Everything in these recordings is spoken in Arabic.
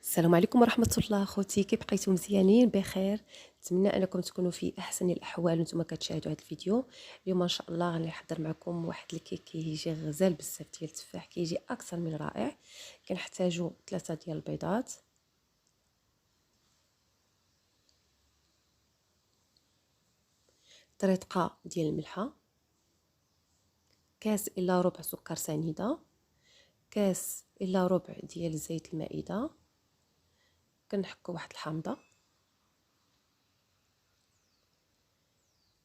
السلام عليكم ورحمة الله خوتي، كيف بقيتو؟ مزيانين بخير؟ نتمنى انكم تكونوا في احسن الاحوال وانتم كتشاهدوا هذا الفيديو. اليوم ان شاء الله غادي نحضر معكم واحد الكيك كيجي غزال بزاف ديال التفاح، كيجي اكثر من رائع. كنحتاجوا 3 ديال البيضات، طريقه ديال الملحه، كاس الا ربع سكر سنيده، كاس الا ربع ديال زيت المائده، كنحكوا واحد الحامضه،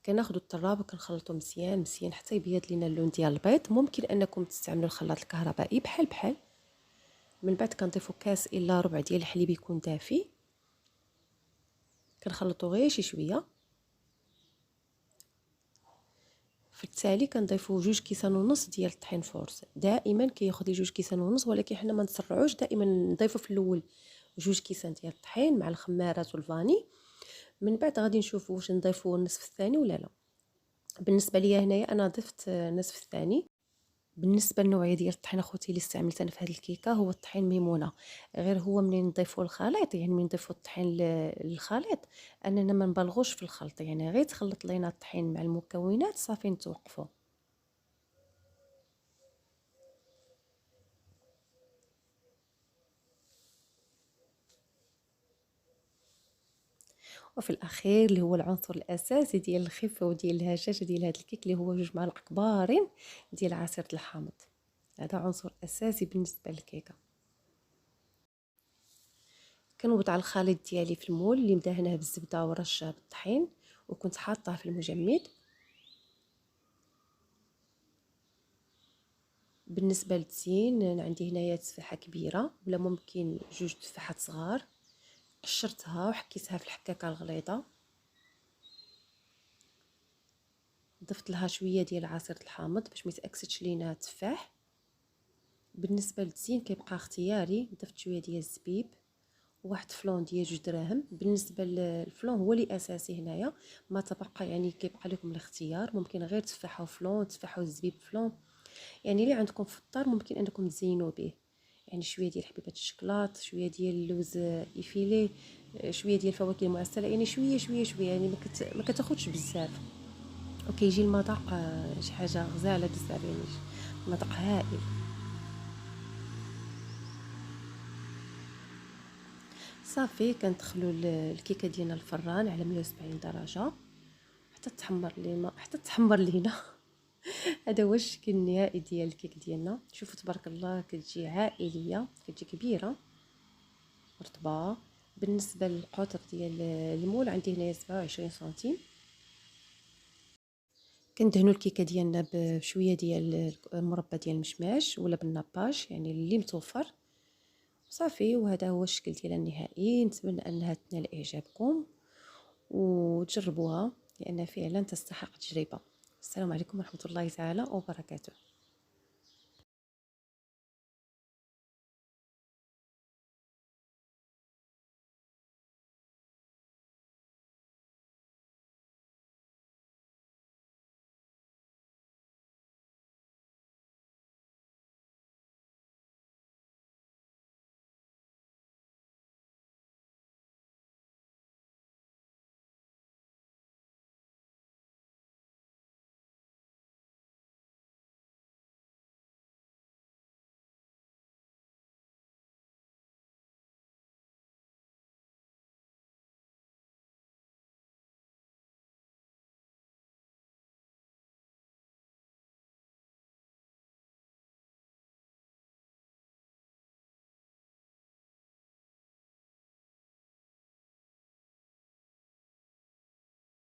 كناخذوا الطراب وكنخلطوا مزيان مزيان حتى يبيض لينا اللون ديال البيض. ممكن انكم تستعملوا الخلاط الكهربائي بحال. من بعد كنضيفوا كاس الا ربع ديال الحليب يكون دافي، كنخلطوا غير شي شويه. في التالي كنضيفوا 2 كيسان ونص ديال الطحين فورس. دائما كياخذ لي 2 كيسان ونص، ولكن حنا ما نسرعوش، دائما نضيفوا في الاول 2 كيسان ديال الطحين مع الخمارات والفاني. من بعد غادي نشوفوا واش نضيفوا النصف الثاني ولا لا. بالنسبه ليا هنايا انا ضفت النصف الثاني. بالنسبه للنوعيه ديال الطحين اخوتي اللي استعملت انا في هذه الكيكه هو الطحين ميمونه. غير هو منين نضيفوا الخليط، يعني من نضيفوا الطحين للخليط، اننا ما نبالغوش في الخلط، يعني غير تخلط لينا الطحين مع المكونات صافي نتوقفوا. وفي الاخير اللي هو العنصر الاساسي ديال الخفه وديال الهشاشه ديال هذا الكيك اللي هو 2 معالق كبارين ديال عصير الحامض. هذا عنصر اساسي بالنسبه للكيكه. كنوضع الخليط ديالي في المول اللي مدهنه بالزبده ورشه بالطحين، وكنت حاطاه في المجمد. بالنسبه للتزيين انا عندي هنايا تفاحه كبيره ولا ممكن 2 تفاحات صغار، قشرتها وحكيتها في الحكاكه الغليظه، ضفت لها شويه ديال عصير الحامض باش ما يتاكسدش لينا التفاح. بالنسبه للتزيين كيبقى اختياري، ضفت شويه ديال الزبيب وواحد فلون ديال 2 دراهم. بالنسبه للفلون هو اللي اساسي هنايا، ما تبقى يعني كيبقى لكم الاختيار، ممكن غير تفاحه وفلون، تفاحه وزبيب فلون، يعني اللي عندكم في الدار ممكن انكم تزينوا به. يعني شويه ديال حبيبه الشكلاط، شويه ديال اللوز ايفيلي، شويه ديال الفواكه المعسله، يعني شويه شويه شويه، يعني ما كتاخذش بزاف. وكيجي المذاق شي حاجه غزاله بزاف، يعني المذاق هائل. صافي كندخلوا الكيكه ديالنا الفران على 170 درجه حتى تحمر لينا. هذا هو الشكل النهائي ديال الكيك ديالنا. شوفوا تبارك الله، كتجي عائليه، كتجي كبيره رطبه. بالنسبه للقطر ديال المول عندي هنايا 27 سنتيم. كندهنوا الكيكه ديالنا بشويه ديال المربى ديال المشماش ولا بالناباج، يعني اللي متوفر. صافي، وهذا هو الشكل ديالها النهائي. نتمنى انها تنال اعجابكم وتجربوها، لان فعلا تستحق تجربه. السلام عليكم ورحمه الله تعالى وبركاته.